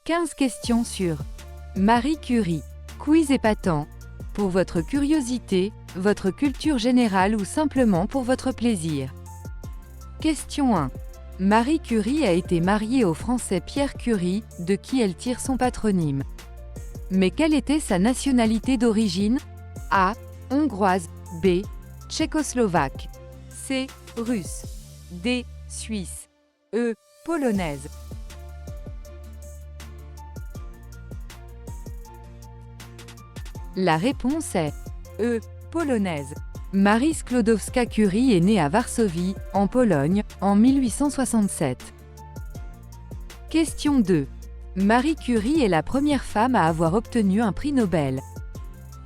15 questions sur Marie Curie. Quiz épatant. Pour votre curiosité, votre culture générale ou simplement pour votre plaisir. Question 1. Marie Curie a été mariée au Français Pierre Curie, de qui elle tire son patronyme. Mais quelle était sa nationalité d'origine? A. Hongroise. B. Tchécoslovaque. C. Russe. D. Suisse. E. Polonaise. La réponse est E. Polonaise. Marie Skłodowska-Curie est née à Varsovie, en Pologne, en 1867. Question 2. Marie Curie est la première femme à avoir obtenu un prix Nobel.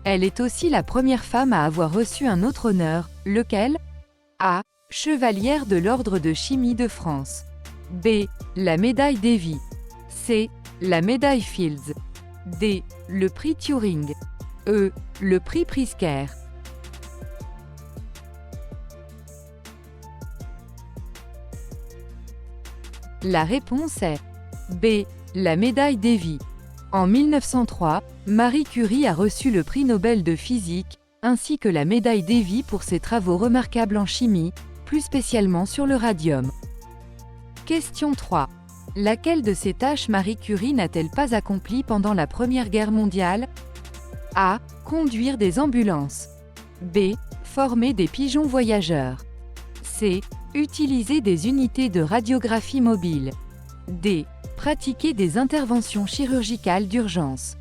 Elle est aussi la première femme à avoir reçu un autre honneur, lequel? A. Chevalière de l'Ordre de Chimie de France. B. La médaille Davy. C. La médaille Fields. D. Le prix Turing. E. Le prix Pritzker. La réponse est B. La médaille Davy. En 1903, Marie Curie a reçu le prix Nobel de physique, ainsi que la médaille Davy pour ses travaux remarquables en chimie, plus spécialement sur le radium. Question 3. Laquelle de ces tâches Marie Curie n'a-t-elle pas accomplie pendant la Première Guerre mondiale? A. Conduire des ambulances. B. Former des pigeons voyageurs. C. Utiliser des unités de radiographie mobile. D. Pratiquer des interventions chirurgicales d'urgence.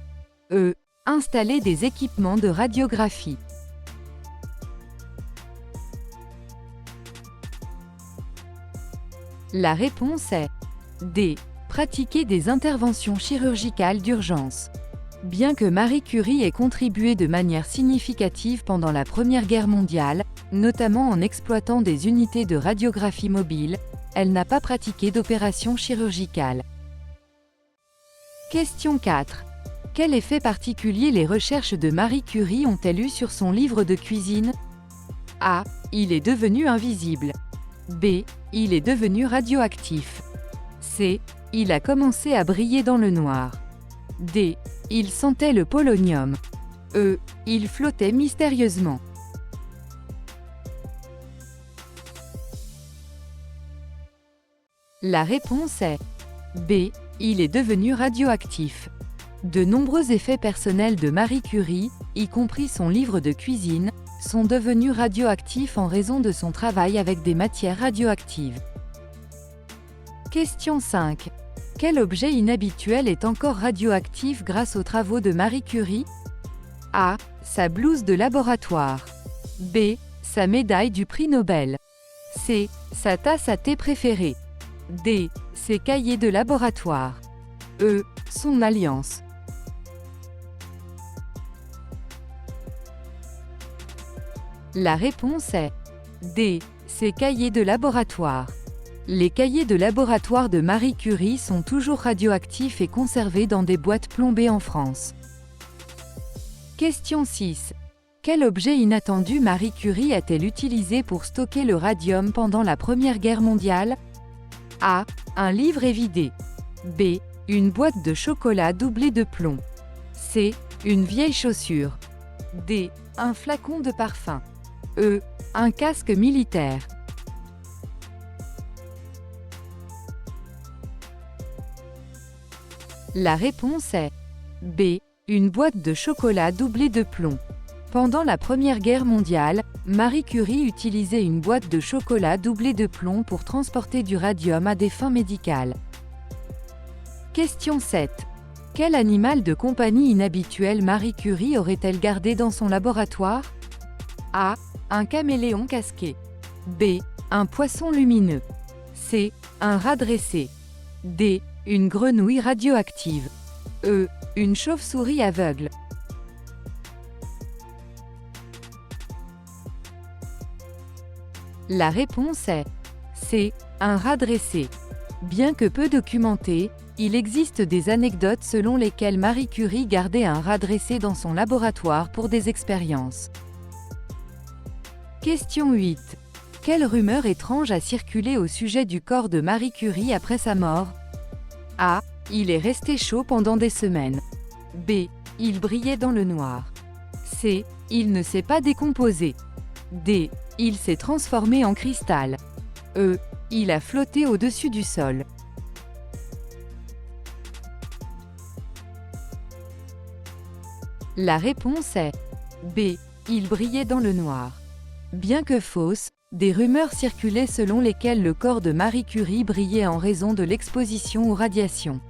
E. Installer des équipements de radiographie. La réponse est D. Pratiquer des interventions chirurgicales d'urgence. Bien que Marie Curie ait contribué de manière significative pendant la Première Guerre mondiale, notamment en exploitant des unités de radiographie mobile, elle n'a pas pratiqué d'opérations chirurgicales. Question 4. Quel effet particulier les recherches de Marie Curie ont-elles eu sur son livre de cuisine? A. Il est devenu invisible. B. Il est devenu radioactif. C. Il a commencé à briller dans le noir. D. Il sentait le polonium. E. Il flottait mystérieusement. La réponse est B. Il est devenu radioactif. De nombreux effets personnels de Marie Curie, y compris son livre de cuisine, sont devenus radioactifs en raison de son travail avec des matières radioactives. Question 5. Quel objet inhabituel est encore radioactif grâce aux travaux de Marie Curie? A. Sa blouse de laboratoire. B. Sa médaille du prix Nobel. C. Sa tasse à thé préférée. D. Ses cahiers de laboratoire. E. Son alliance. La réponse est D. Ses cahiers de laboratoire. Les cahiers de laboratoire de Marie Curie sont toujours radioactifs et conservés dans des boîtes plombées en France. Question 6. Quel objet inattendu Marie Curie a-t-elle utilisé pour stocker le radium pendant la Première Guerre mondiale? A. Un livre évidé. B. Une boîte de chocolat doublée de plomb. C. Une vieille chaussure. D. Un flacon de parfum. E. Un casque militaire. La réponse est B. Une boîte de chocolat doublée de plomb. Pendant la Première Guerre mondiale, Marie Curie utilisait une boîte de chocolat doublée de plomb pour transporter du radium à des fins médicales. Question 7. Quel animal de compagnie inhabituel Marie Curie aurait-elle gardé dans son laboratoire? A. Un caméléon casqué. B. Un poisson lumineux. C. Un rat dressé. D. Une grenouille radioactive. E. Une chauve-souris aveugle. La réponse est C. Un rat dressé. Bien que peu documenté, il existe des anecdotes selon lesquelles Marie Curie gardait un rat dressé dans son laboratoire pour des expériences. Question 8. Quelle rumeur étrange a circulé au sujet du corps de Marie Curie après sa mort? A. Il est resté chaud pendant des semaines. B. Il brillait dans le noir. C. Il ne s'est pas décomposé. D. Il s'est transformé en cristal. E. Il a flotté au-dessus du sol. La réponse est B. Il brillait dans le noir. Bien que fausse, des rumeurs circulaient selon lesquelles le corps de Marie Curie brillait en raison de l'exposition aux radiations.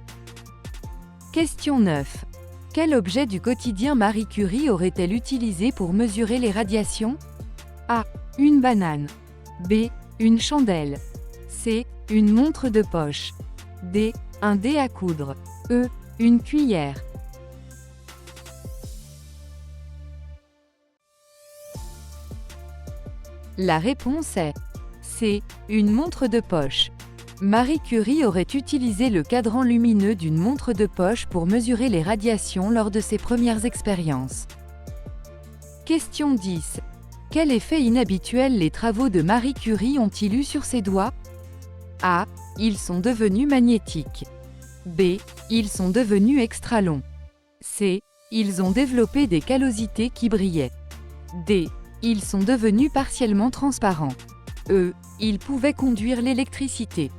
Question 9. Quel objet du quotidien Marie Curie aurait-elle utilisé pour mesurer les radiations? A. Une banane. B. Une chandelle. C. Une montre de poche. D. Un dé à coudre. E. Une cuillère. La réponse est C. Une montre de poche. Marie Curie aurait utilisé le cadran lumineux d'une montre de poche pour mesurer les radiations lors de ses premières expériences. Question 10. Quel effet inhabituel les travaux de Marie Curie ont-ils eu sur ses doigts? A. Ils sont devenus magnétiques. B. Ils sont devenus extra longs. C. Ils ont développé des callosités qui brillaient. D. Ils sont devenus partiellement transparents. E. Ils pouvaient conduire l'électricité.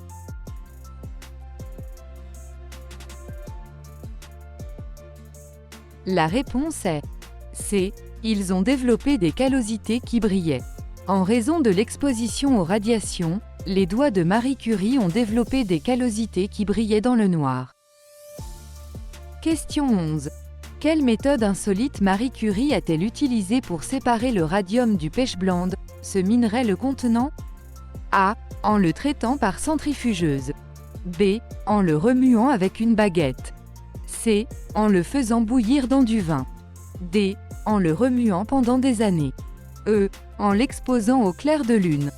La réponse est C. Ils ont développé des callosités qui brillaient. En raison de l'exposition aux radiations, les doigts de Marie Curie ont développé des callosités qui brillaient dans le noir. Question 11. Quelle méthode insolite Marie Curie a-t-elle utilisée pour séparer le radium du pechblende, ce minerai le contenant? A. En le traitant par centrifugeuse. B. En le remuant avec une baguette. C. En le faisant bouillir dans du vin. D. En le remuant pendant des années. E. En l'exposant au clair de lune.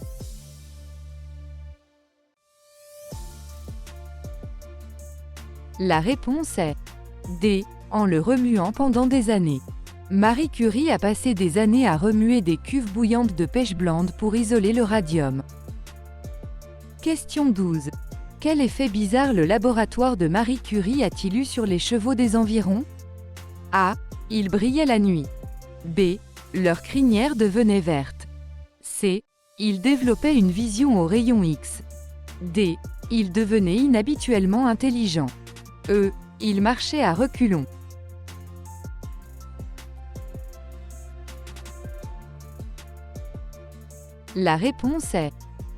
La réponse est D. En le remuant pendant des années. Marie Curie a passé des années à remuer des cuves bouillantes de pechblende pour isoler le radium. Question 12. Quel effet bizarre le laboratoire de Marie Curie a-t-il eu sur les chevaux des environs? A. Ils brillaient la nuit. B. Leur crinière devenait verte. C. Ils développaient une vision aux rayons X. D. Ils devenaient inhabituellement intelligents. E. Ils marchaient à reculons. La réponse est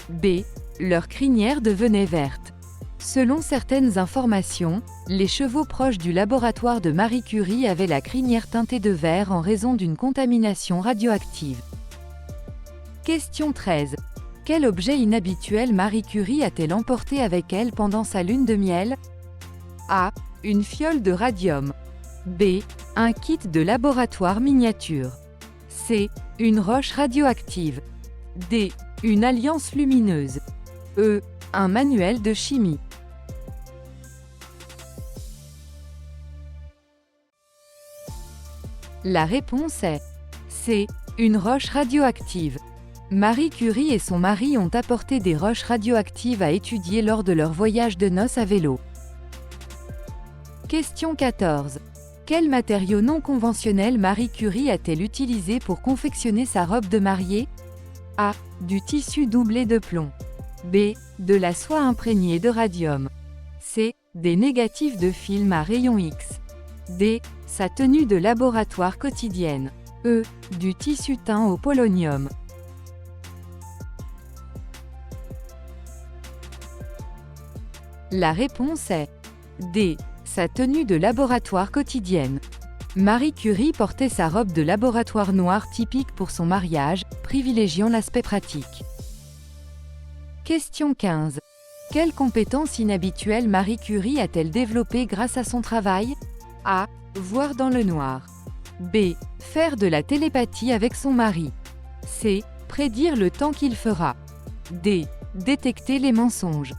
B. Leur crinière devenait verte. Selon certaines informations, les chevaux proches du laboratoire de Marie Curie avaient la crinière teintée de vert en raison d'une contamination radioactive. Question 13. Quel objet inhabituel Marie Curie a-t-elle emporté avec elle pendant sa lune de miel? A. Une fiole de radium. B. Un kit de laboratoire miniature. C. Une roche radioactive. D. Une alliance lumineuse. E. Un manuel de chimie. La réponse est C. Une roche radioactive. Marie Curie et son mari ont apporté des roches radioactives à étudier lors de leur voyage de noces à vélo. Question 14. Quel matériau non conventionnel Marie Curie a-t-elle utilisé pour confectionner sa robe de mariée? A. Du tissu doublé de plomb. B. De la soie imprégnée de radium. C. Des négatifs de film à rayons X. D. Sa tenue de laboratoire quotidienne. E. Du tissu teint au polonium. La réponse est D. Sa tenue de laboratoire quotidienne. Marie Curie portait sa robe de laboratoire noire typique pour son mariage, privilégiant l'aspect pratique. Question 15. Quelle compétence inhabituelle Marie Curie a-t-elle développée grâce à son travail? A. Voir dans le noir. B. Faire de la télépathie avec son mari. C. Prédire le temps qu'il fera. D. Détecter les mensonges.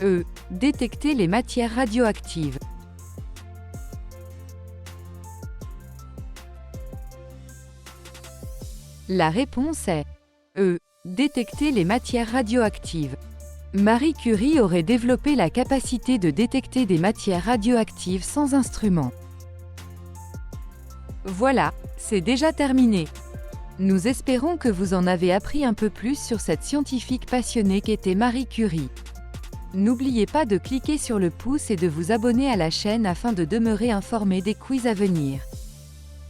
E. Détecter les matières radioactives. La réponse est E. Détecter les matières radioactives. Marie Curie aurait développé la capacité de détecter des matières radioactives sans instrument. Voilà, c'est déjà terminé. Nous espérons que vous en avez appris un peu plus sur cette scientifique passionnée qu'était Marie Curie. N'oubliez pas de cliquer sur le pouce et de vous abonner à la chaîne afin de demeurer informé des quiz à venir.